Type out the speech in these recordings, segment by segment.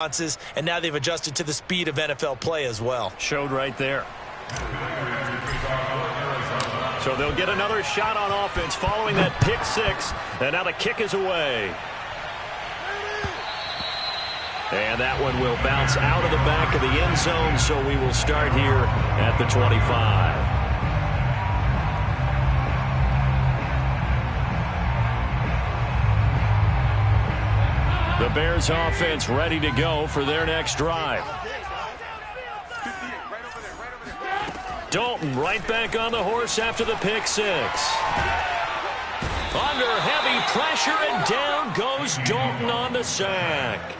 and now they've adjusted to the speed of NFL play as well. Showed right there. So they'll get another shot on offense following that pick six, and now the kick is away. And that one will bounce out of the back of the end zone, so we will start here at the 25. The Bears offense ready to go for their next drive. Dalton right back on the horse after the pick six. Under heavy pressure, and down goes Dalton on the sack.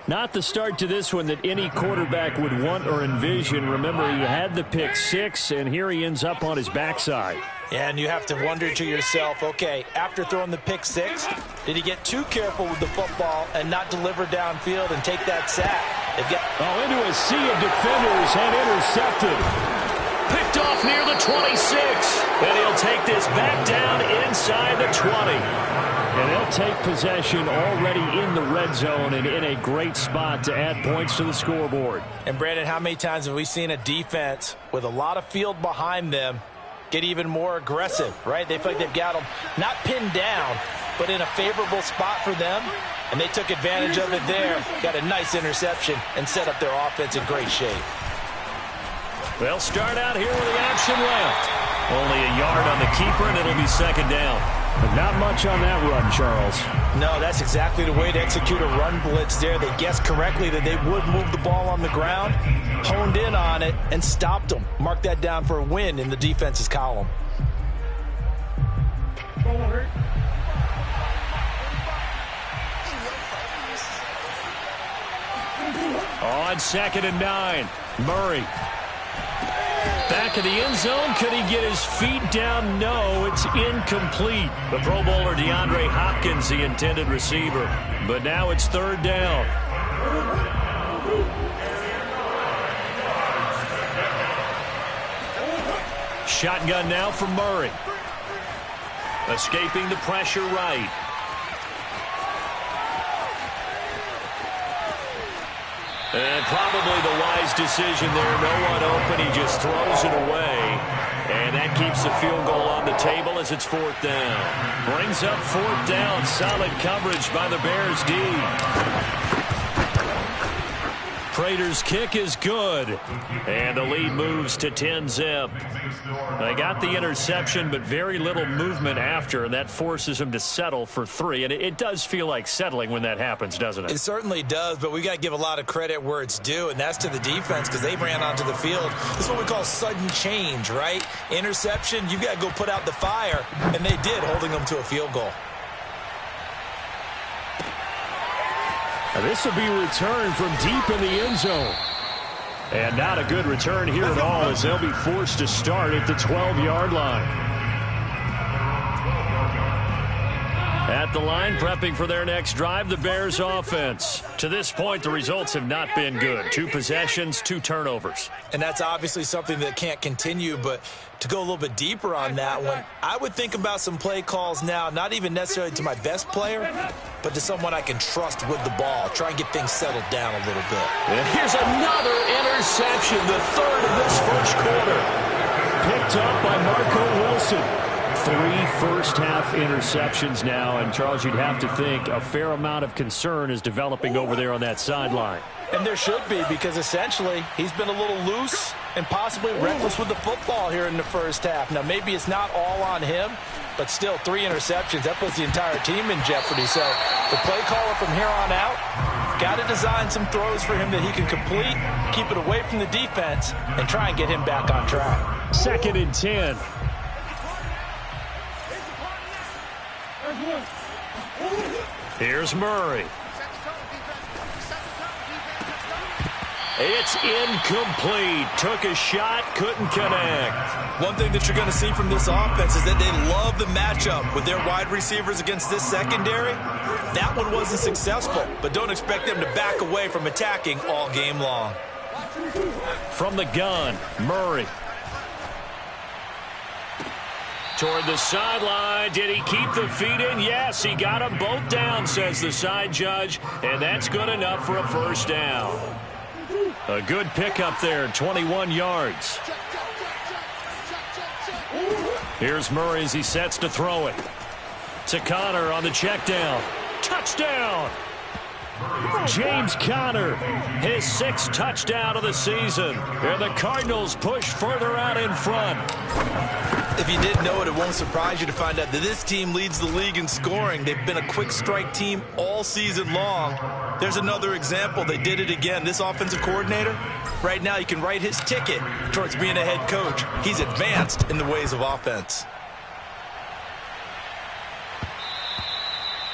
Not the start to this one that any quarterback would want or envision. Remember, he had the pick six, and here he ends up on his backside. Yeah, and you have to wonder to yourself, okay, after throwing the pick six, did he get too careful with the football and not deliver downfield and take that sack? Into a sea of defenders and intercepted. Picked off near the 26, and he'll take this back down inside the 20. And they'll take possession already in the red zone and in a great spot to add points to the scoreboard. And, Brandon, how many times have we seen a defense with a lot of field behind them get even more aggressive, right? They feel like they've got them not pinned down, but in a favorable spot for them, and they took advantage of it there, got a nice interception, and set up their offense in great shape. They'll start out here with the action left. Only a yard on the keeper, and it'll be second down. But not much on that run, Charles. No, that's exactly the way to execute a run blitz there. They guessed correctly that they would move the ball on the ground, honed in on it, and stopped them. Mark that down for a win in the defense's column. On 2nd and 9, Murray. Back of the end zone. Could he get his feet down? No, it's incomplete. The Pro Bowler DeAndre Hopkins, the intended receiver. But now it's third down. Shotgun now from Murray. Escaping the pressure right. And probably the wise decision there. No one open. He just throws it away. And that keeps the field goal on the table as it's fourth down. Brings up fourth down. Solid coverage by the Bears D. Prater's kick is good. And the lead moves to 10-zip. They got the interception, but very little movement after, and that forces them to settle for 3. And it does feel like settling when that happens, doesn't it? It certainly does, but we got to give a lot of credit where it's due, and that's to the defense because they ran onto the field. This is what we call sudden change, right? Interception, you got to go put out the fire, and they did, holding them to a field goal. Now this will be returned from deep in the end zone. And not a good return here at all as they'll be forced to start at the 12-yard line. At the line, prepping for their next drive, the Bears offense. To this point, the results have not been good. 2 possessions, 2 turnovers. And that's obviously something that can't continue, but to go a little bit deeper on that one, I would think about some play calls now, not even necessarily to my best player, but to someone I can trust with the ball. Try and get things settled down a little bit. And here's another interception, the third of this first quarter. Picked up by Marco Wilson. 3 first-half interceptions now, and Charles, you'd have to think a fair amount of concern is developing over there on that sideline. And there should be, because essentially he's been a little loose and possibly reckless with the football here in the first half. Now, maybe it's not all on him, but still 3 interceptions. That puts the entire team in jeopardy. So the play caller from here on out got to design some throws for him that he can complete, keep it away from the defense, and try and get him back on track. 2nd and 10. Here's Murray. It's incomplete. Took a shot, couldn't connect. One thing that you're going to see from this offense is that they love the matchup with their wide receivers against this secondary. That one wasn't successful, but don't expect them to back away from attacking all game long. From the gun, Murray. toward the sideline. Did he keep the feet in? Yes, he got them both down, says the side judge, and that's good enough for a first down. A good pickup there, 21 yards. Here's Murray as he sets to throw it. To Connor on the check down. Touchdown! James Conner, his 6th touchdown of the season. And the Cardinals push further out in front. If you didn't know it, it won't surprise you to find out that this team leads the league in scoring. They've been a quick strike team all season long. There's another example. They did it again. This offensive coordinator, right now, he can write his ticket towards being a head coach. He's advanced in the ways of offense.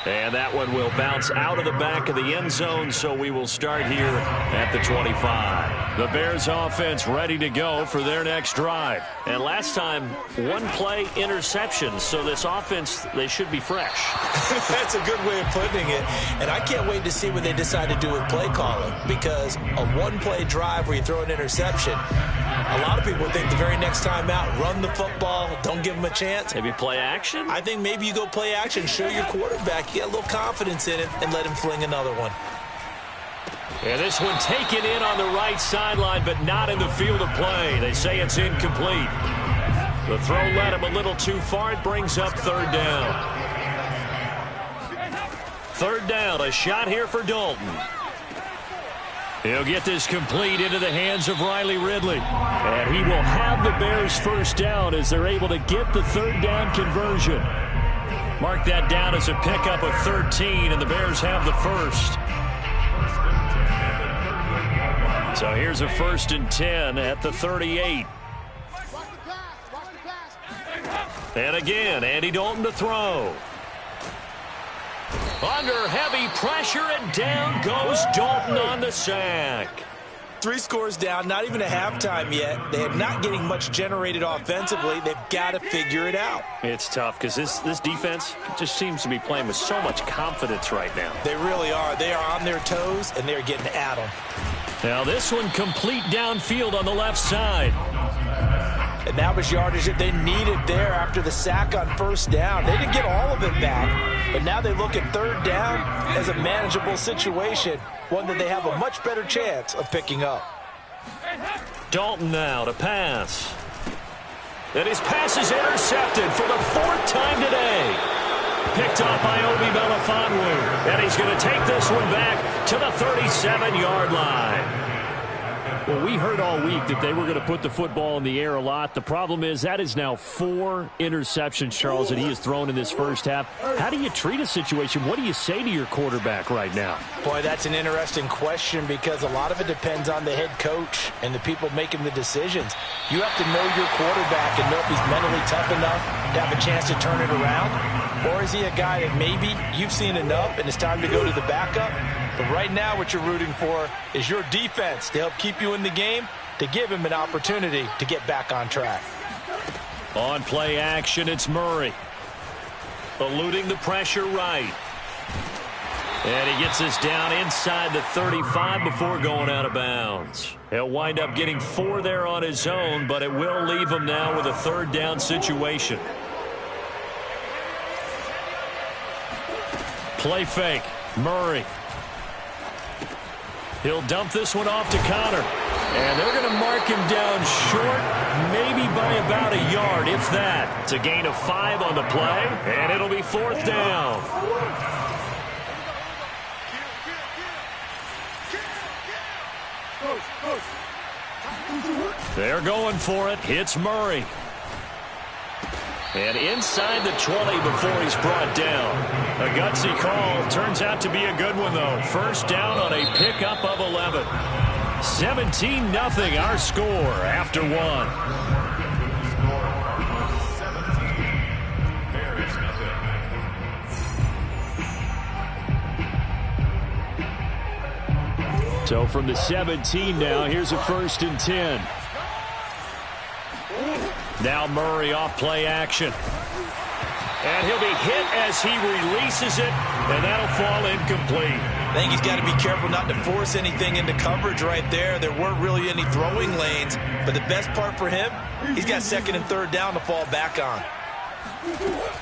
And that one will bounce out of the back of the end zone, so we will start here at the 25. The Bears offense ready to go for their next drive. And last time, one play interception, so this offense, they should be fresh. That's a good way of putting it. And I can't wait to see what they decide to do with play calling, because a one-play drive where you throw an interception, a lot of people think the very next time out, run the football, don't give them a chance. Maybe play action? I think maybe you go play action, show your quarterback, get a little confidence in it, and let him fling another one. And this one taken in on the right sideline, but not in the field of play. They say it's incomplete. The throw led him a little too far. It brings up 3rd down. 3rd down, a shot here for Dalton. He'll get this complete into the hands of Riley Ridley. And he will have the Bears' first down as they're able to get the 3rd down conversion. Mark that down as a pickup of 13, and the Bears have the first. So here's a 1st and 10 at the 38. And again, Andy Dalton to throw. Under heavy pressure, and down goes Dalton on the sack. 3 scores down, not even a halftime yet. They are not getting much generated offensively. They've got to figure it out. It's tough because this defense just seems to be playing with so much confidence right now. They really are. They are on their toes, and they're getting at them. Now this one complete downfield on the left side. And that was yardage that they needed there after the sack on 1st down. They didn't get all of it back, but now they look at 3rd down as a manageable situation, one that they have a much better chance of picking up. Dalton now to pass. And his pass is intercepted for the 4th time today. Picked off by Obi Melifonwu. And he's going to take this one back to the 37-yard line. Well, we heard all week that they were going to put the football in the air a lot. The problem is that is now 4 interceptions, Charles, that he has thrown in this first half. How do you treat a situation? What do you say to your quarterback right now? Boy, that's an interesting question because a lot of it depends on the head coach and the people making the decisions. You have to know your quarterback and know if he's mentally tough enough to have a chance to turn it around. Or is he a guy that maybe you've seen enough and it's time to go to the backup? But right now what you're rooting for is your defense to help keep you in the game, to give him an opportunity to get back on track. On play action, it's Murray. Eluding the pressure right. And he gets this down inside the 35 before going out of bounds. He'll wind up getting 4 there on his own, but it will leave him now with a 3rd down situation. Play fake. Murray. He'll dump this one off to Connor. And they're going to mark him down short, maybe by about a yard, if that. It's a gain of 5 on the play, and it'll be 4th down. They're going for it. It's Murray. And inside the 20 before he's brought down. A gutsy call. Turns out to be a good one, though. First down on a pickup of 11. 17-0 our score after 1. So from the 17 now, here's a 1st and 10. Now Murray off play action. And he'll be hit as he releases it, and that'll fall incomplete. I think he's got to be careful not to force anything into coverage right there. There weren't really any throwing lanes, but the best part for him, he's got 2nd and 3rd down to fall back on.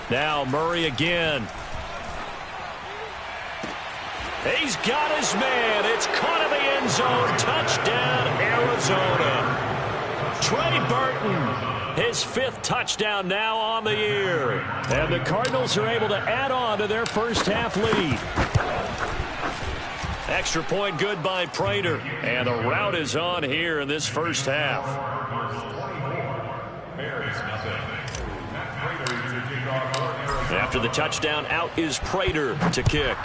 Now Murray again. He's got his man. It's caught in the end zone. Touchdown, Arizona. Trey Burton, his 5th touchdown now on the year. And the Cardinals are able to add on to their first half lead. Extra point good by Prater. And the route is on here in this first half. After the touchdown, out is Prater to kick.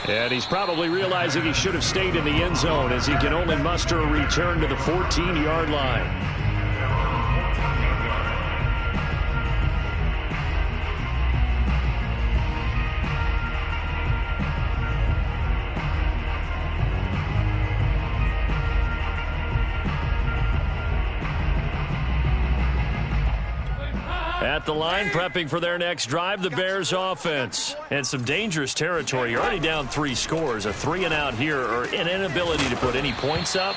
And he's probably realizing he should have stayed in the end zone as he can only muster a return to the 14-yard line. At the line, prepping for their next drive, the Bears offense. And some dangerous territory. You're already down 3 scores. A 3-and-out here, or an inability to put any points up.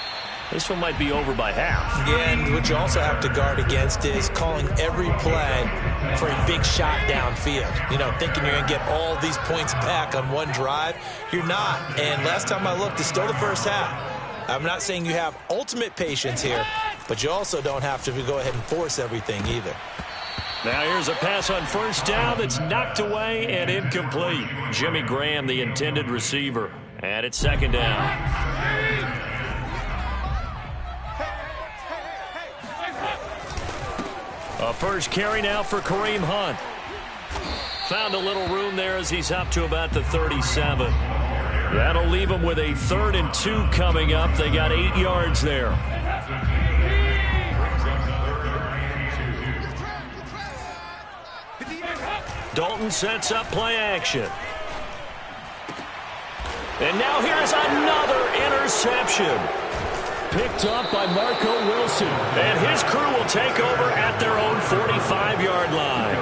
This one might be over by half. Yeah, and what you also have to guard against is calling every play for a big shot downfield. You know, thinking you're going to get all these points back on one drive. You're not. And last time I looked, it's still the first half. I'm not saying you have ultimate patience here, but you also don't have to go ahead and force everything either. Now here's a pass on first down that's knocked away and incomplete. Jimmy Graham, the intended receiver. And it's 2nd down. A first carry now for Kareem Hunt. Found a little room there as he's up to about the 37. That'll leave him with a 3rd and 2 coming up. They got 8 yards there. Dalton sets up play action. And now here's another interception. Picked up by Marco Wilson. And his crew will take over at their own 45-yard line.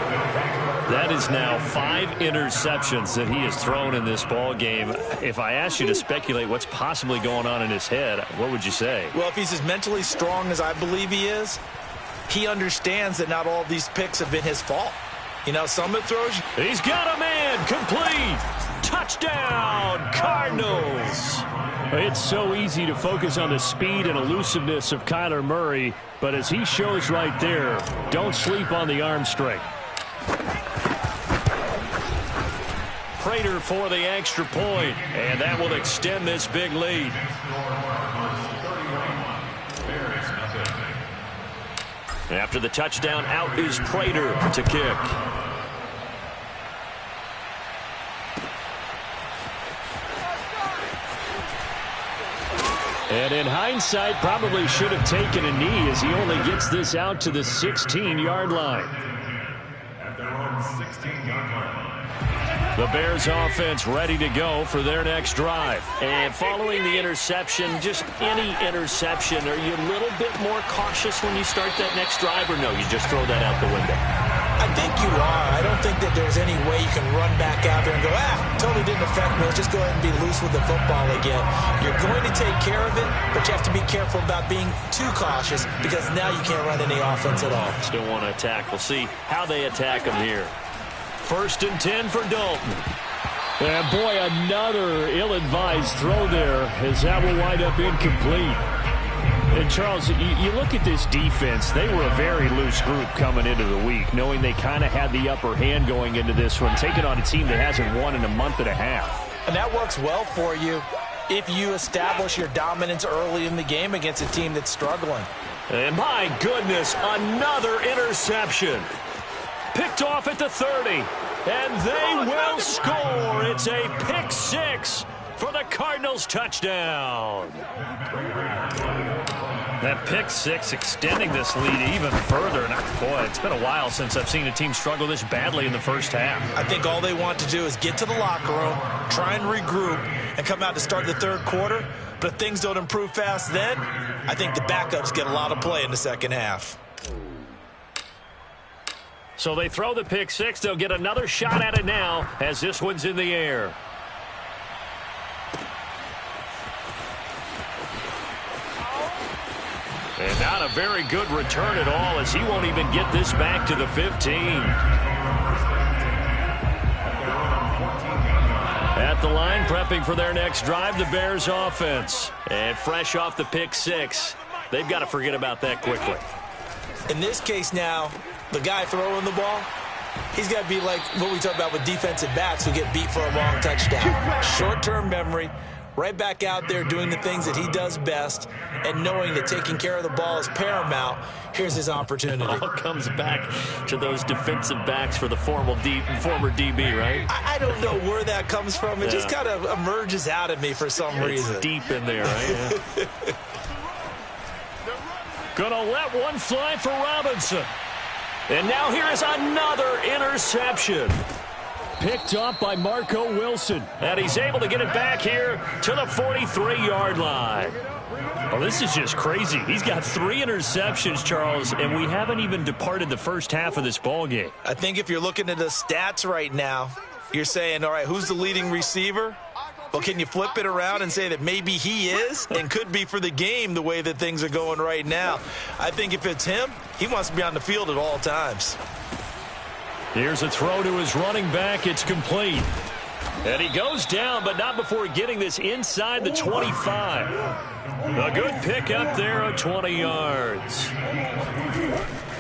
That is now 5 interceptions that he has thrown in this ball game. If I asked you to speculate what's possibly going on in his head, what would you say? Well, if he's as mentally strong as I believe he is, he understands that not all of these picks have been his fault. You know, some of the throws... He's got a man. Complete. Touchdown, Cardinals. It's so easy to focus on the speed and elusiveness of Kyler Murray, but as he shows right there, don't sleep on the arm strength. Prater for the extra point, and that will extend this big lead. After the touchdown, out is Prater to kick. And in hindsight, probably should have taken a knee as he only gets this out to the 16-yard line. At their own 16-yard line. The Bears offense ready to go for their next drive. And following the interception, just any interception, are you a little bit more cautious when you start that next drive, or no, you just throw that out the window? I think you are. I don't think that there's any way you can run back out there and go, totally didn't affect me. Let's just go ahead and be loose with the football again. You're going to take care of it, but you have to be careful about being too cautious because now you can't run any offense at all. Still want to attack. We'll see how they attack them here. 1st and 10 for Dalton. And boy, another ill-advised throw there as that will wind up incomplete. And Charles, you look at this defense, they were a very loose group coming into the week, knowing they kind of had the upper hand going into this one, taking on a team that hasn't won in a month and a half. And that works well for you if you establish your dominance early in the game against a team that's struggling. And my goodness, another interception. Picked off at the 30. And they will score. It's a pick 6 for the Cardinals touchdown. That pick 6 extending this lead even further. And boy, it's been a while since I've seen a team struggle this badly in the first half. I think all they want to do is get to the locker room, try and regroup, and come out to start the 3rd quarter. But if things don't improve fast then, I think the backups get a lot of play in the second half. So they throw the pick 6. They'll get another shot at it now as this one's in the air. Not a very good return at all, as he won't even get this back to the 15. At the line, prepping for their next drive, the Bears offense. And fresh off the pick six, they've got to forget about that quickly. In this case now, the guy throwing the ball, he's got to be like what we talk about with defensive backs who get beat for a long touchdown. Short-term memory, right back out there doing the things that he does best, and knowing that taking care of the ball is paramount. Here's his opportunity. It all comes back to those defensive backs for the former DB, right? I don't know where that comes from. It just kind of emerges out of me for some reason. It's deep in there, right? Gonna let one fly for Robinson. And now here is another interception. Picked up by Marco Wilson. And he's able to get it back here to the 43-yard line. Well, this is just crazy. He's got 3 interceptions, Charles, and we haven't even departed the first half of this ball game. I think if you're looking at the stats right now, you're saying, all right, who's the leading receiver? Well, can you flip it around and say that maybe he is and could be for the game the way that things are going right now? I think if it's him, he wants to be on the field at all times. Here's a throw to his running back. It's complete. And he goes down, but not before getting this inside the 25. A good pick up there at 20 yards.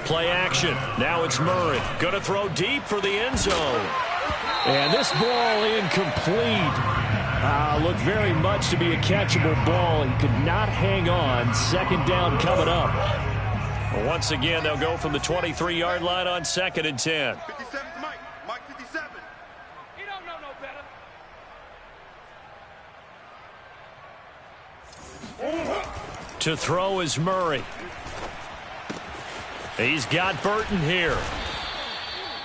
Play action. Now it's Murray. Going to throw deep for the end zone. And this ball incomplete. Looked very much to be a catchable ball and could not hang on. Second down coming up. Well, once again, they'll go from the 23-yard line on 2nd and 10. 57 's Mike. Mike 57. You don't know no better. To throw is Murray. He's got Burton here.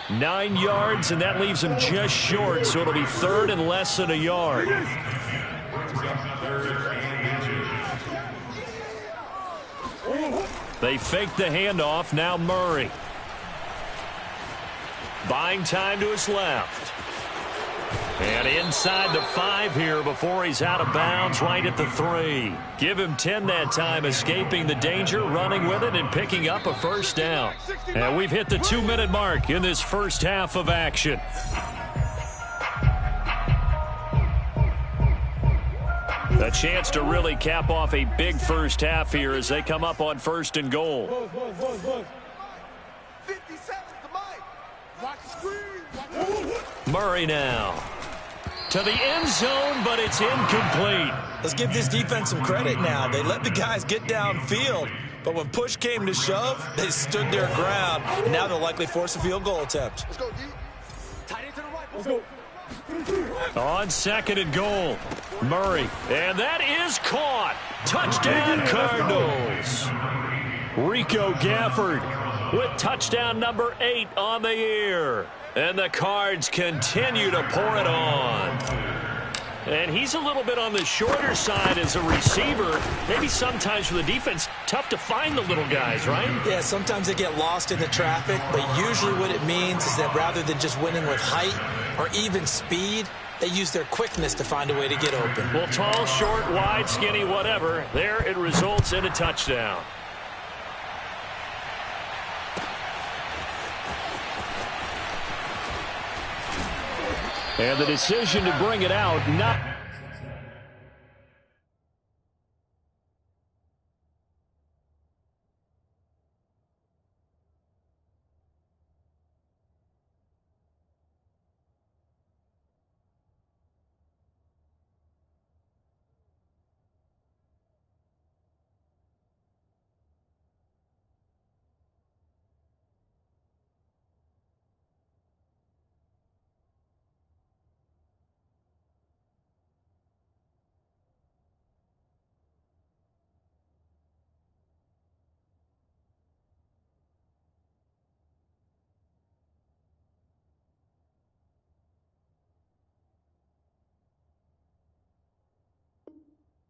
9 yards, and that leaves him just short, so it'll be 3rd and less than a yard. They fake the handoff. Now Murray. Buying time to his left. And inside the 5 here before he's out of bounds right at the 3. Give him 10 that time, escaping the danger, running with it, and picking up a first down. And we've hit the 2-minute mark in this first half of action. A chance to really cap off a big first half here as they come up on 1st and goal. 57 to Mike. Watch the screen. Murray now. To the end zone, but it's incomplete. Let's give this defense some credit now. They let the guys get downfield, but when push came to shove, they stood their ground, and now they'll likely force a field goal attempt. Let's go, D. Tight end to the right. Let's go. On 2nd and goal, Murray. And that is caught. Touchdown, Cardinals. Rico Gafford with touchdown number 8 on the year. And the Cards continue to pour it on. And he's a little bit on the shorter side as a receiver. Maybe sometimes for the defense, tough to find the little guys, right? Yeah, sometimes they get lost in the traffic, but usually what it means is that rather than just winning with height or even speed, they use their quickness to find a way to get open. Well, tall, short, wide, skinny, whatever. There it results in a touchdown. And the decision to bring it out, not...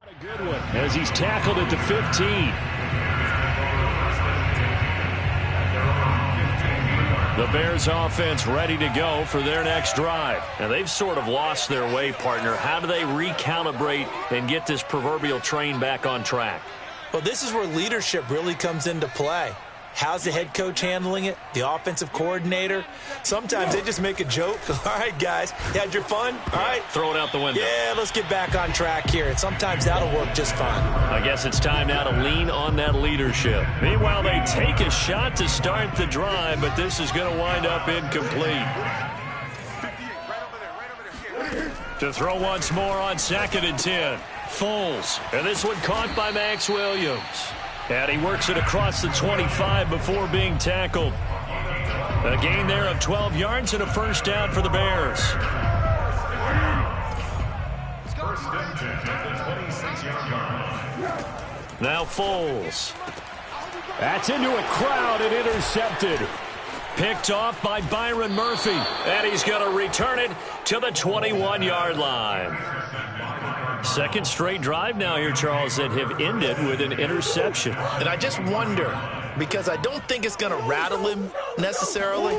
A good one as he's tackled at the 15. The Bears offense ready to go for their next drive. Now, they've sort of lost their way, partner. How do they recalibrate and get this proverbial train back on track? Well, this is where leadership really comes into play. How's the head coach handling it? The offensive coordinator? Sometimes they just make a joke. All right, guys, you had your fun? All right. Throw it out the window. Yeah, let's get back on track here. And sometimes that'll work just fine. I guess it's time now to lean on that leadership. Meanwhile, they take a shot to start the drive, but this is going to wind up incomplete. To throw once more on 2nd and 10. Foles. And this one caught by Max Williams. And he works it across the 25 before being tackled. A gain there of 12 yards and a first down for the Bears. First and 10 at the 26-yard line. Now Foles. That's into a crowd and intercepted. Picked off by Byron Murphy. And he's going to return it to the 21-yard line. Second straight drive now here, Charles, that have ended with an interception. And I just wonder, because I don't think it's going to rattle him necessarily,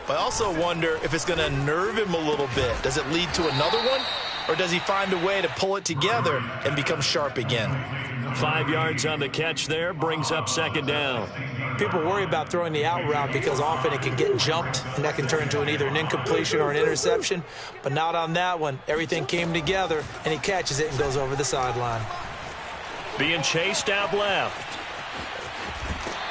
but I also wonder if it's going to nerve him a little bit. Does it lead to another one, or does he find a way to pull it together and become sharp again? 5 yards on the catch there, brings up 2nd down. People worry about throwing the out route because often it can get jumped, and that can turn into either an incompletion or an interception. But not on that one. Everything came together, and he catches it and goes over the sideline. Being chased out left.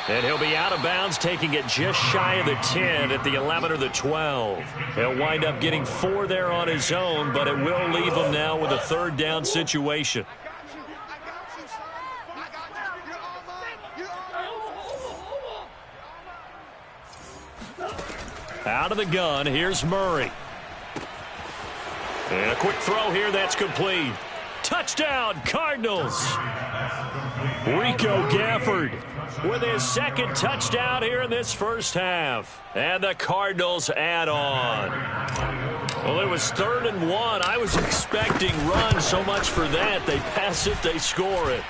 And he'll be out of bounds, taking it just shy of the 10 at the 11 or the 12. He'll wind up getting 4 there on his own, but it will leave him now with a 3rd down situation. Out of the gun, here's Murray. And a quick throw here, that's complete. Touchdown, Cardinals. Rico Gafford with his 2nd touchdown here in this first half. And the Cardinals add on. Well, it was 3rd and 1. I was expecting run, so much for that. They pass it, they score it.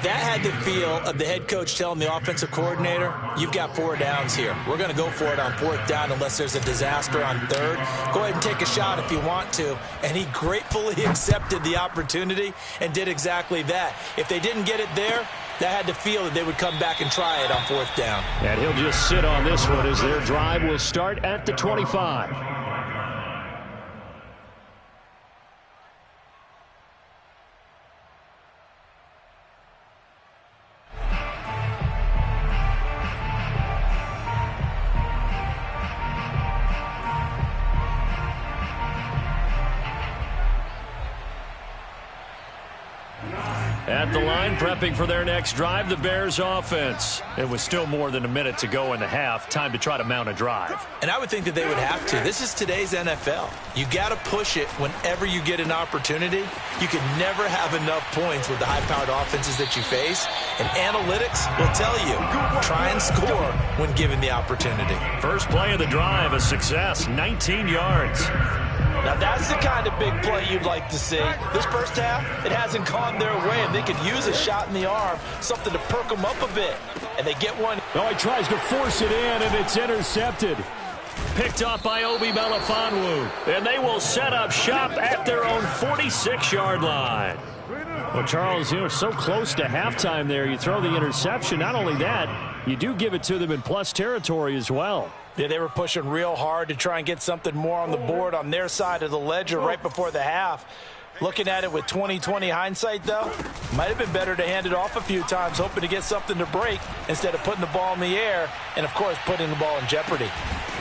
That had the feel of the head coach telling the offensive coordinator, you've got 4 downs here. We're going to go for it on 4th down unless there's a disaster on 3rd. Go ahead and take a shot if you want to. And he gratefully accepted the opportunity and did exactly that. If they didn't get it there, that had the feel that they would come back and try it on 4th down. And he'll just sit on this one as their drive will start at the 25. At the line, prepping for their next drive, the Bears offense. It was still more than a minute to go in the half. Time to try to mount a drive. And I would think that they would have to. This is today's NFL. You got to push it whenever you get an opportunity. You can never have enough points with the high-powered offenses that you face. And analytics will tell you, try and score when given the opportunity. First play of the drive, a success, 19 yards. Now, that's the kind of big play you'd like to see. This first half, it hasn't gone their way, and they could use a shot in the arm, something to perk them up a bit. And they get one. Oh, he tries to force it in, and it's intercepted. Picked off by Obi Melifonwu. And they will set up shop at their own 46-yard line. Well, Charles, you know, so close to halftime there. You throw the interception. Not only that, you do give it to them in plus territory as well. Yeah, they were pushing real hard to try and get something more on the board on their side of the ledger right before the half. Looking at it with 20/20 hindsight, though, might have been better to hand it off a few times, hoping to get something to break instead of putting the ball in the air and, of course, putting the ball in jeopardy.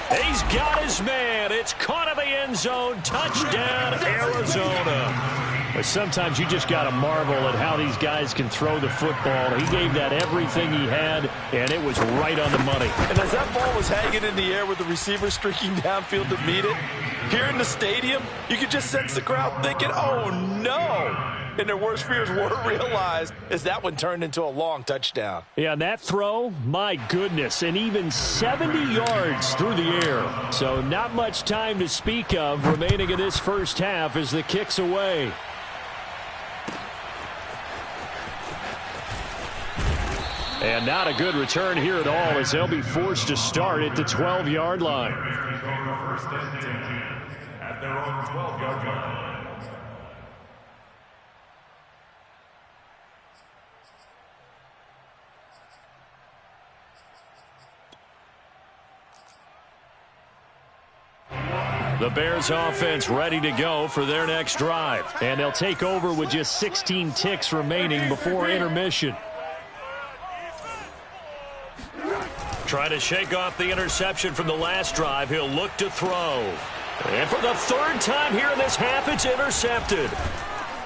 He's got his man. It's caught in the end zone. Touchdown, Arizona. But sometimes you just got to marvel at how these guys can throw the football. He gave that everything he had, and it was right on the money. And as that ball was hanging in the air with the receiver streaking downfield to meet it, here in the stadium, you could just sense the crowd thinking, oh, no. And their worst fears were realized as that one turned into a long touchdown. Yeah, and that throw, my goodness, and even 70 yards through the air. So not much time to speak of remaining in this first half as the kick's away. And not a good return here at all as they'll be forced to start at the 12-yard line. First and 10 at their own 12-yard line. The Bears offense ready to go for their next drive. And they'll take over with just 16 ticks remaining before intermission. Try to shake off the interception from the last drive. He'll look to throw. And for the third time here in this half, it's intercepted.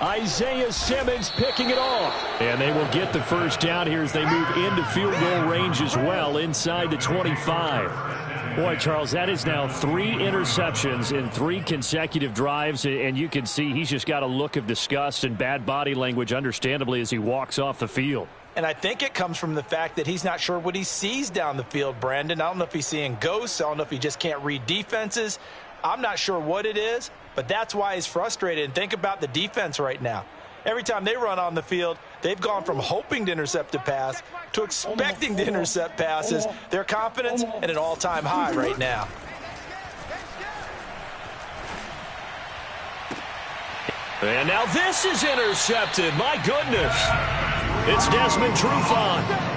Isaiah Simmons picking it off. And they will get the first down here as they move into field goal range as well, inside the 25. Boy, Charles, that is now 3 interceptions in 3 consecutive drives, and you can see he's just got a look of disgust and bad body language, understandably, as he walks off the field. And I think it comes from the fact that he's not sure what he sees down the field, Brandon. I don't know if he's seeing ghosts. I don't know if he just can't read defenses. I'm not sure what it is, but that's why he's frustrated. And think about the defense right now. Every time they run on the field, they've gone from hoping to intercept a pass to expecting to intercept passes. Their confidence at an all-time high right now. And now this is intercepted. My goodness. It's Desmond Trufant.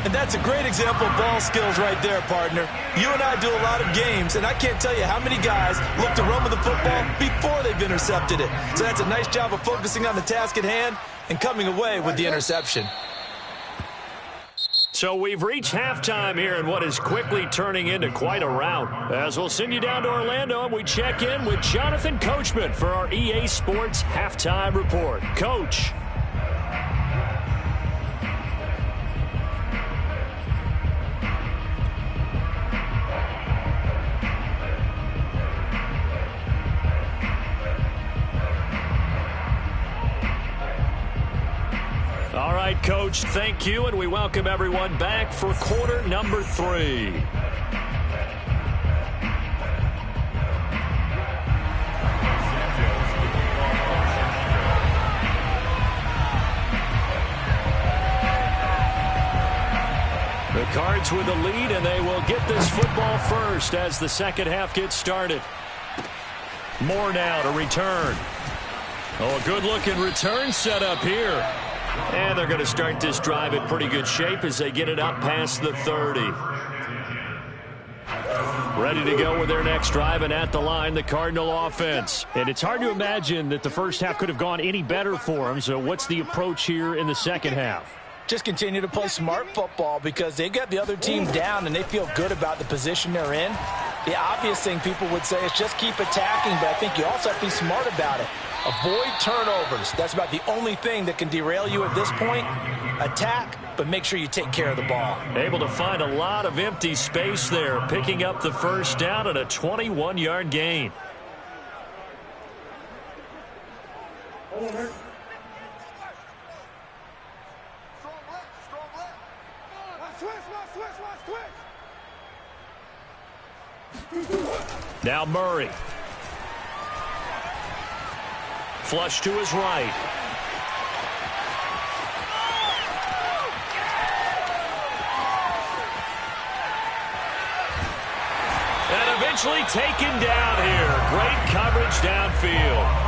And that's a great example of ball skills right there, partner. You and I do a lot of games, and I can't tell you how many guys look to run with the football before they've intercepted it. So that's a nice job of focusing on the task at hand and coming away with the interception. So we've reached halftime here in what is quickly turning into quite a rout. As we'll send you down to Orlando, and we check in with Jonathan Coachman for our EA Sports Halftime Report. Coach. All right, Coach, thank you, and we welcome everyone back for quarter number 3. The Cards with the lead, and they will get this football first as the second half gets started. Moore now to return. Oh, a good-looking return set up here. And they're going to start this drive in pretty good shape as they get it up past the 30. Ready to go with their next drive, and at the line, the Cardinal offense. And it's hard to imagine that the first half could have gone any better for them. So what's the approach here in the second half? Just continue to play smart football because they got the other team down and they feel good about the position they're in. The obvious thing people would say is just keep attacking, but I think you also have to be smart about it. Avoid turnovers. That's about the only thing that can derail you at this point. Attack, but make sure you take care of the ball. Able to find a lot of empty space there, picking up the first down at a 21-yard gain. Strong left, strong left. Watch twist. Now Murray. Flush to his right. And eventually taken down here. Great coverage downfield.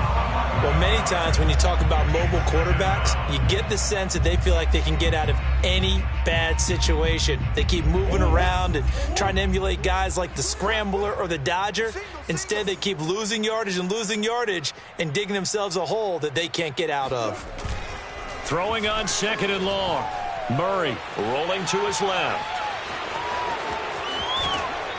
Well, many times when you talk about mobile quarterbacks, you get the sense that they feel like they can get out of any bad situation. They keep moving around and trying to emulate guys like the Scrambler or the Dodger. Instead, they keep losing yardage and digging themselves a hole that they can't get out of. Throwing on second and long. Murray rolling to his left.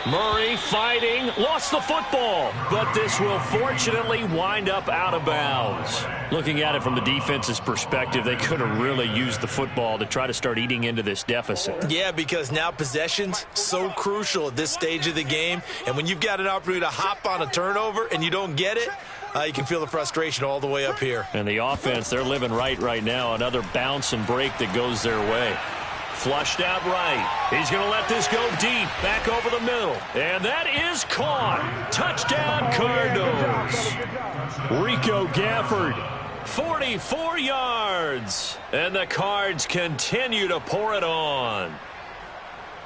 Murray fighting, lost the football, but this will fortunately wind up out of bounds. Looking at it from the defense's perspective, they could have really used the football to try to start eating into this deficit. Yeah, because now possession's so crucial at this stage of the game, and when you've got an opportunity to hop on a turnover and you don't get it, you can feel the frustration all the way up here. And the offense, they're living right now. Another bounce and break that goes their way. Flushed out right. He's going to let this go deep, back over the middle. And that is caught. Touchdown, Cardinals. Rico Gafford. 44 yards. And the Cards continue to pour it on.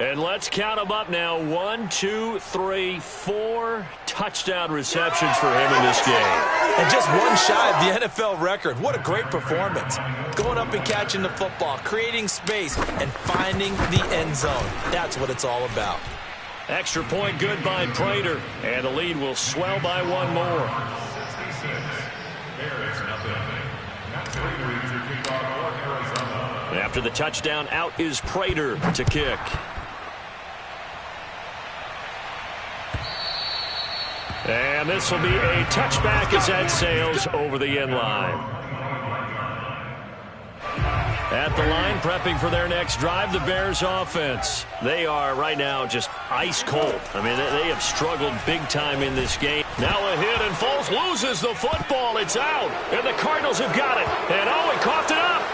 And let's count them up now. 1, 2, 3, 4 touchdown receptions for him in this game. And just one shy of the NFL record. What a great performance. Going up and catching the football, creating space, and finding the end zone. That's what it's all about. Extra point good by Prater. And the lead will swell by one more. 66. There is nothing. That's Prater to kick off for Arizona. After the touchdown, out is Prater to kick. And this will be a touchback as that sails over the end line. At the line, prepping for their next drive, the Bears offense. They are right now just ice cold. I mean, they have struggled big time in this game. Now a hit, and Foles loses the football. It's out, and the Cardinals have got it. And oh, he coughed it up.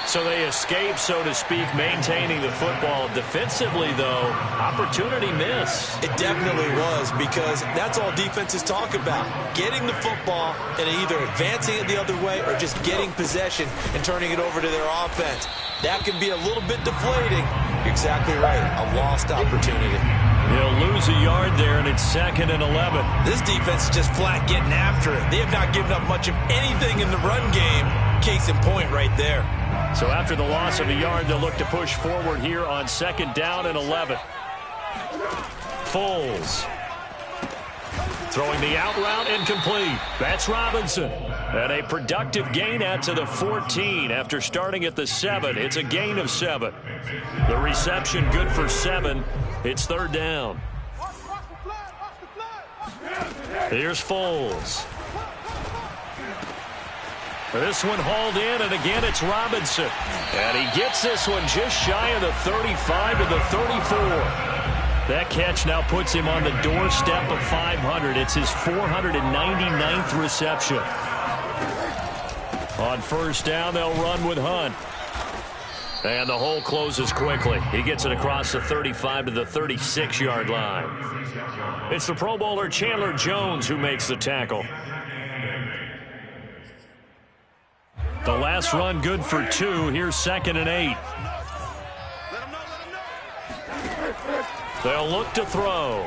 So they escape, so to speak, maintaining the football. Defensively, though, opportunity miss. It definitely was, because that's all defenses talk about. Getting the football and either advancing it the other way or just getting possession and turning it over to their offense. That can be a little bit deflating. You're exactly right. A lost opportunity. He'll lose a yard there, and it's 2nd and 11. This defense is just flat getting after it. They have not given up much of anything in the run game. Case in point right there. So after the loss of a yard, they'll look to push forward here on 2nd down and 11. Foles throwing the out route incomplete. That's Robinson. And a productive gain out to the 14 after starting at the 7. It's a gain of 7. The reception good for 7. It's 3rd down. Here's Foles. This one hauled in, and again it's Robinson. And he gets this one just shy of the 35 to the 34. That catch now puts him on the doorstep of 500. It's his 499th reception. On 1st down, they'll run with Hunt. And the hole closes quickly. He gets it across the 35 to the 36-yard line. It's the Pro Bowler Chandler Jones who makes the tackle. The last run good for 2. Here's 2nd and 8. They'll look to throw.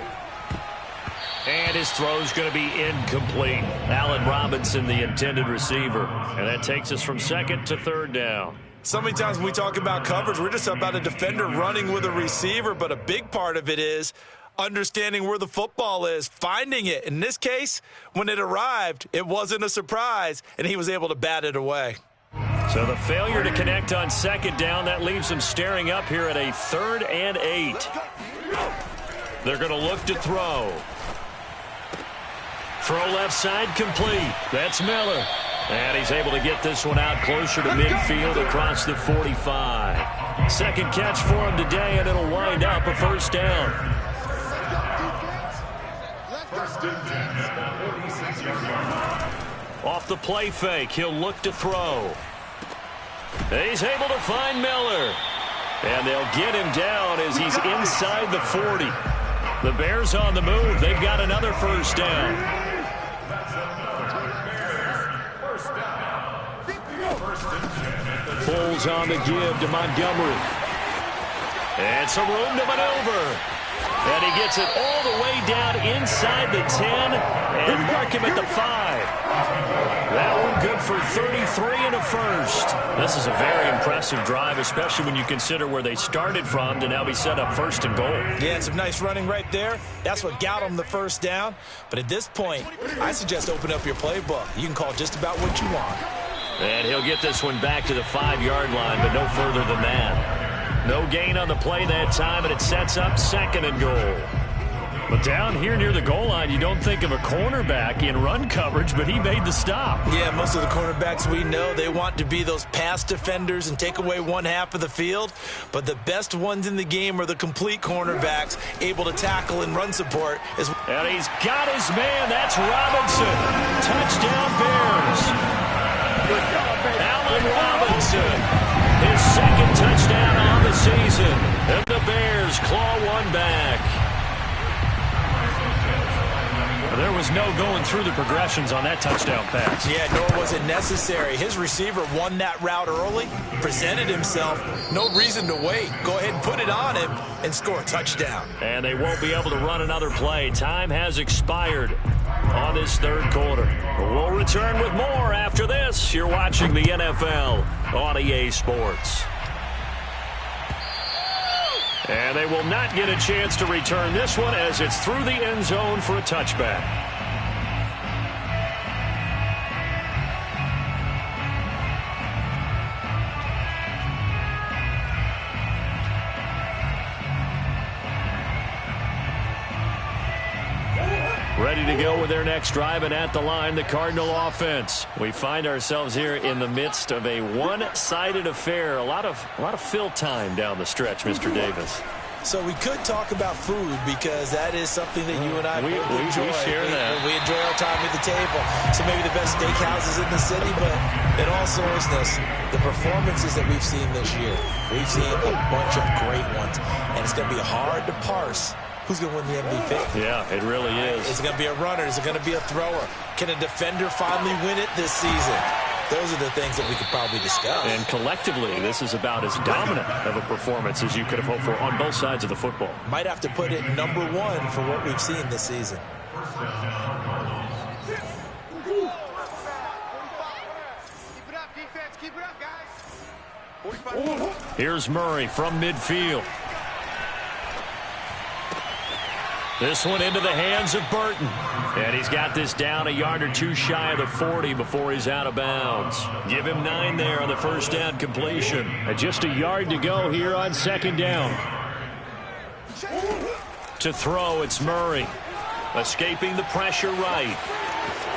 And his throw's going to be incomplete. Allen Robinson, the intended receiver. And that takes us from 2nd to 3rd down. So many times when we talk about coverage, we're just about a defender running with a receiver, but a big part of it is understanding where the football is, finding it. In this case, when it arrived, it wasn't a surprise, and he was able to bat it away. So the failure to connect on 2nd down, that leaves them staring up here at a 3rd and 8. They're going to look to throw. Throw left side complete. That's Miller. And he's able to get this one out closer to midfield across the 45. Second catch for him today, and it'll wind up a 1st down. Off the play fake, he'll look to throw. He's able to find Miller. And they'll get him down as he's inside the 40. The Bears on the move. They've got another 1st down. Foles on the give to Montgomery. And some room to maneuver. And he gets it all the way down inside the 10 and mark him at the 5. That one good for 33 and a 1st. This is a very impressive drive, especially when you consider where they started from to now be set up 1st and goal. Yeah, some nice running right there. That's what got them the 1st down. But at this point, I suggest open up your playbook. You can call just about what you want. And he'll get this one back to the 5-yard line, but no further than that. No gain on the play that time, and it sets up 2nd and goal. But down here near the goal line, you don't think of a cornerback in run coverage, but he made the stop. Yeah, most of the cornerbacks we know, they want to be those pass defenders and take away one half of the field. But the best ones in the game are the complete cornerbacks, able to tackle and run support. And he's got his man. That's Robinson. Touchdown, Bears. Allen Robinson. His 2nd touchdown on the season. And the Bears claw one back. There was no going through the progressions on that touchdown pass. Yeah, nor was it necessary. His receiver won that route early, presented himself. No reason to wait. Go ahead and put it on him and score a touchdown. And they won't be able to run another play. Time has expired on this 3rd quarter. We'll return with more after this. You're watching the NFL on EA Sports. And they will not get a chance to return this one as it's through the end zone for a touchback. Ready to go with their next drive, and at the line, the Cardinal offense. We find ourselves here in the midst of a one-sided affair. A lot of fill time down the stretch, Mr. Davis. So we could talk about food because that is something that you and I we enjoy. share that. We enjoy our time at the table. So maybe the best steakhouses in the city, but in all seriousness, the performances that we've seen this year, we've seen a bunch of great ones, and it's going to be hard to parse who's going to win the MVP. Yeah, it really is. Is it going to be a runner? Is it going to be a thrower? Can a defender finally win it this season? Those are the things that we could probably discuss. And collectively, this is about as dominant of a performance as you could have hoped for on both sides of the football. Might have to put it number one for what we've seen this season. Keep it up, defense. Keep it up, guys. Here's Murray from midfield. This one into the hands of Burton. And he's got this down a yard or two shy of the 40 before he's out of bounds. Give him 9 there on the first down completion. And just a yard to go here on second down. To throw, it's Murray. Escaping the pressure right.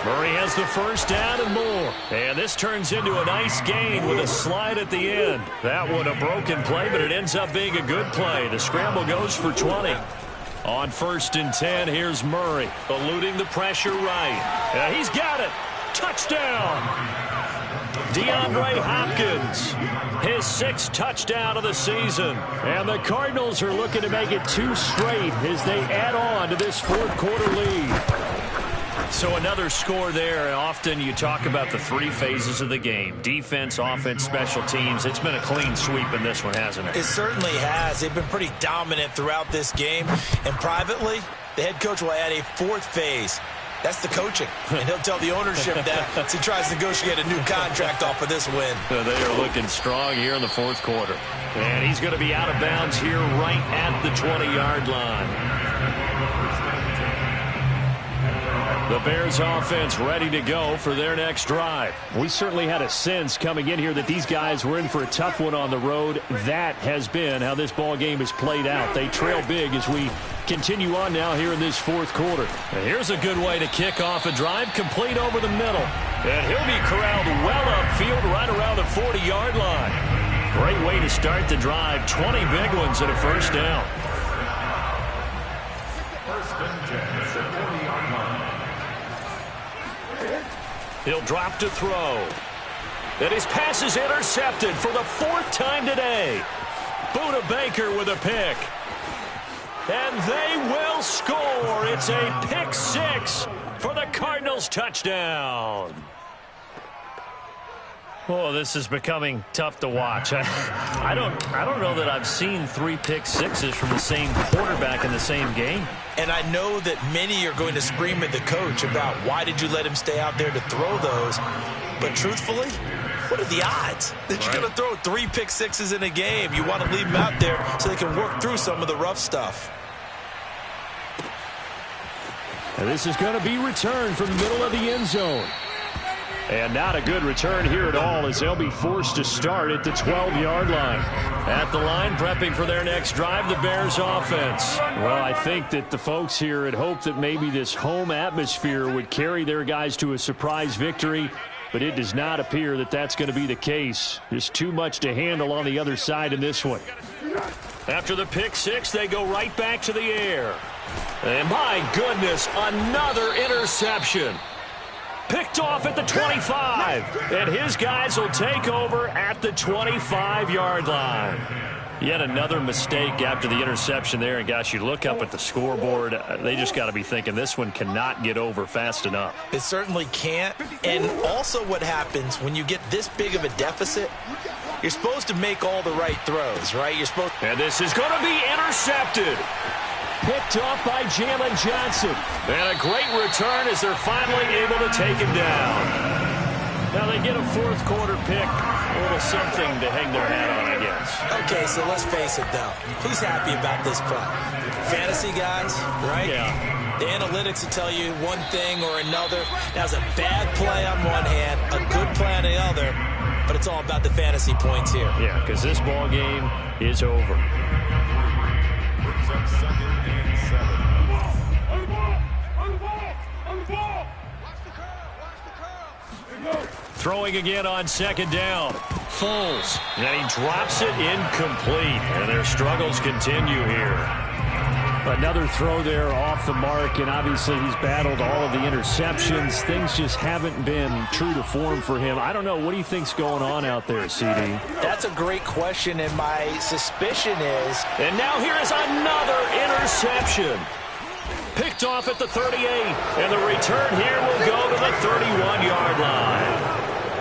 Murray has the first down and more. And this turns into a nice gain with a slide at the end. That one a broken play, but it ends up being a good play. The scramble goes for 20. On 1st and 10, here's Murray, eluding the pressure right. He's got it. Touchdown. DeAndre Hopkins, his 6th touchdown of the season. And the Cardinals are looking to make it 2 straight as they add on to this 4th quarter lead. So another score there. Often you talk about the 3 phases of the game. Defense, offense, special teams. It's been a clean sweep in this one, hasn't it? It certainly has. They've been pretty dominant throughout this game. And privately, the head coach will add a 4th phase. That's the coaching. And he'll tell the ownership that as he tries to negotiate a new contract off of this win. They are looking strong here in the 4th quarter. And he's going to be out of bounds here right at the 20-yard line. The Bears offense ready to go for their next drive. We certainly had a sense coming in here that these guys were in for a tough one on the road. That has been how this ball game has played out. They trail big as we continue on now here in this 4th quarter. And here's a good way to kick off a drive, complete over the middle. And he'll be corralled well upfield right around the 40-yard line. Great way to start the drive. 20 big ones at a first down. First and 10 at the 40-yard line. He'll drop to throw. And his pass is intercepted for the 4th time today. Buda Baker with a pick. And they will score. It's a pick 6 for the Cardinals touchdown. Oh, this is becoming tough to watch. I don't know that I've seen 3 pick 6s from the same quarterback in the same game. And I know that many are going to scream at the coach about why did you let him stay out there to throw those. But truthfully, what are the odds that you're going to throw 3 pick 6s in a game? You want to leave them out there so they can work through some of the rough stuff. And this is going to be returned from the middle of the end zone. And not a good return here at all as they'll be forced to start at the 12-yard line. At the line, prepping for their next drive, the Bears offense. Well, I think that the folks here had hoped that maybe this home atmosphere would carry their guys to a surprise victory, but it does not appear that that's going to be the case. Just too much to handle on the other side in this one. After the pick 6, they go right back to the air. And my goodness, another interception. Picked off at the 25. And his guys will take over at the 25-yard line. Yet another mistake after the interception there. And, gosh, you look up at the scoreboard. They just got to be thinking this one cannot get over fast enough. It certainly can't. And also what happens when you get this big of a deficit, you're supposed to make all the right throws, right? You're supposed to. And this is going to be intercepted. Picked off by Jalen Johnson. And a great return as they're finally able to take him down. Now they get a 4th quarter pick. A little something to hang their hat on, I guess. Okay, so let's face it, though. Who's happy about this play? Fantasy guys, right? Yeah. The analytics will tell you one thing or another. That was a bad play on one hand, a good play on the other, but it's all about the fantasy points here. Yeah, because this ball game is over. Brings up 2nd and 7. Throwing again on 2nd down. Foles. And he drops it incomplete. And their struggles continue here. Another throw there off the mark, and obviously he's battled all of the interceptions. Things just haven't been true to form for him. I don't know. What do you think's going on out there, CD? That's a great question, and my suspicion is... And now here is another interception. Picked off at the 38. And the return here will go to the 31-yard line.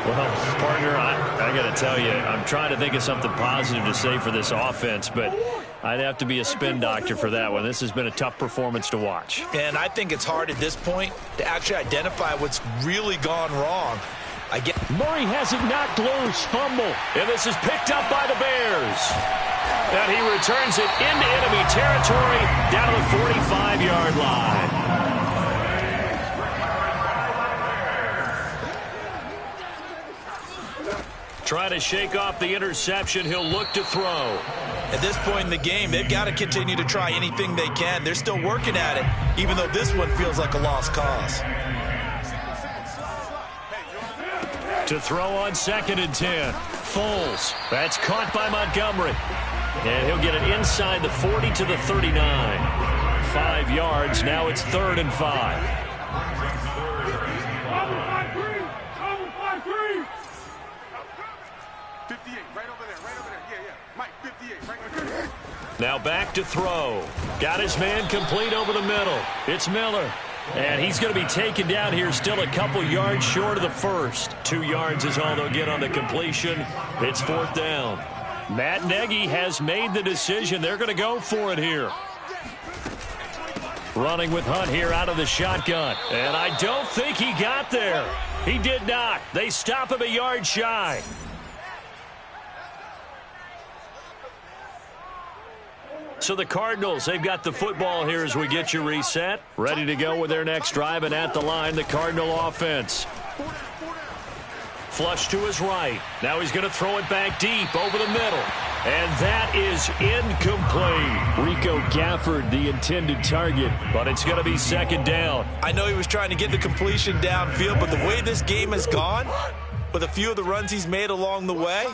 Well, partner, I got to tell you, I'm trying to think of something positive to say for this offense, but I'd have to be a spin doctor for that one. This has been a tough performance to watch. And I think it's hard at this point to actually identify what's really gone wrong. Murray has it knocked loose. Fumble. And this is picked up by the Bears. And he returns it into enemy territory down to the 45-yard line. Trying to shake off the interception. He'll look to throw. At this point in the game, they've got to continue to try anything they can. They're still working at it, even though this one feels like a lost cause. To throw on 2nd and 10. Foles. That's caught by Montgomery. And he'll get it inside the 40 to the 39. 5 yards. Now it's 3rd and 5. Now back to throw. Got his man complete over the middle. It's Miller. And he's going to be taken down here, still a couple yards short of the first. 2 yards is all they'll get on the completion. It's 4th down. Matt Nagy has made the decision. They're going to go for it here. Running with Hunt here out of the shotgun. And I don't think he got there. He did not. They stop him a yard shy. So the Cardinals, they've got the football here as we get you reset. Ready to go with their next drive, and at the line, the Cardinal offense. Flush to his right. Now he's going to throw it back deep over the middle. And that is incomplete. Rico Gafford, the intended target. But it's going to be 2nd down. I know he was trying to get the completion downfield, but the way this game has gone, with a few of the runs he's made along the way,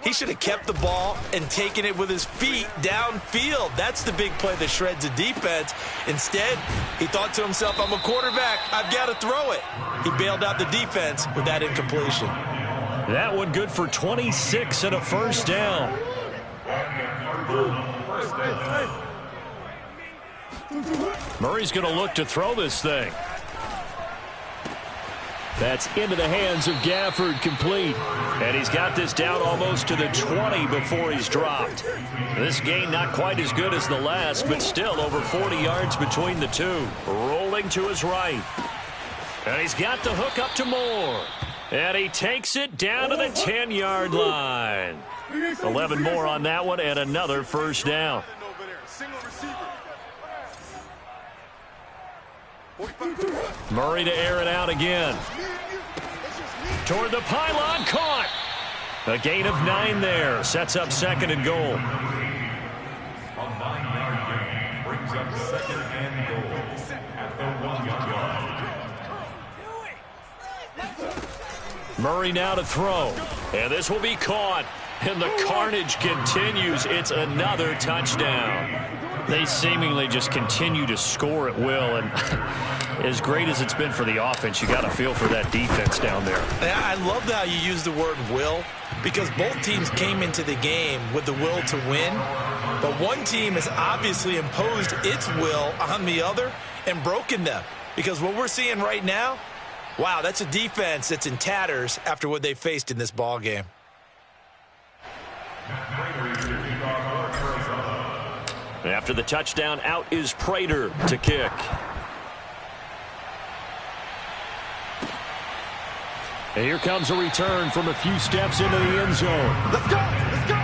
he should have kept the ball and taken it with his feet downfield. That's the big play that shreds the defense. Instead, he thought to himself, I'm a quarterback. I've got to throw it. He bailed out the defense with that incompletion. That one good for 26 and a 1st down. Murray's going to look to throw this thing. That's into the hands of Gafford, complete. And he's got this down almost to the 20 before he's dropped. This gain not quite as good as the last, but still over 40 yards between the two. Rolling to his right. And he's got the hook up to Moore. And he takes it down to the 10-yard line. 11 more on that one and another 1st down. Murray to air it out again. Toward the pylon, caught. A gain of 9 there. Sets up 2nd and goal. A 9-yard gain brings up 2nd and goal at the 1-yard line. Murray now to throw. And this will be caught. And the carnage continues. It's another touchdown. They seemingly just continue to score at will, and as great as it's been for the offense, you got to feel for that defense down there. I love how you use the word will, because both teams came into the game with the will to win, but one team has obviously imposed its will on the other and broken them, because what we're seeing right now, wow, that's a defense that's in tatters after what they faced in this ball game. After the touchdown, out is Prater to kick. And here comes a return from a few steps into the end zone. Let's go! Let's go!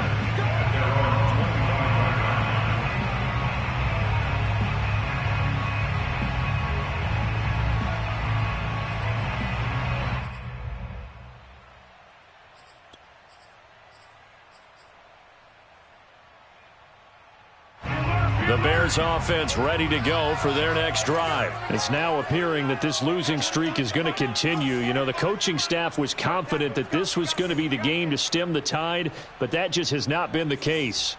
The Bears offense ready to go for their next drive. It's now appearing that this losing streak is going to continue. You know, the coaching staff was confident that this was going to be the game to stem the tide, but that just has not been the case.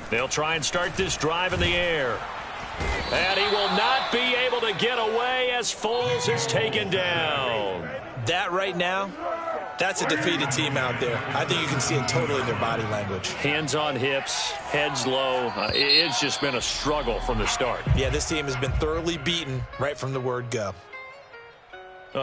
They'll try and start this drive in the air. And he will not be able to get away as Foles is taken down. That right now, that's a defeated team out there. I think you can see it totally in their body language. Hands on hips, heads low. It's just been a struggle from the start. Yeah, this team has been thoroughly beaten right from the word go.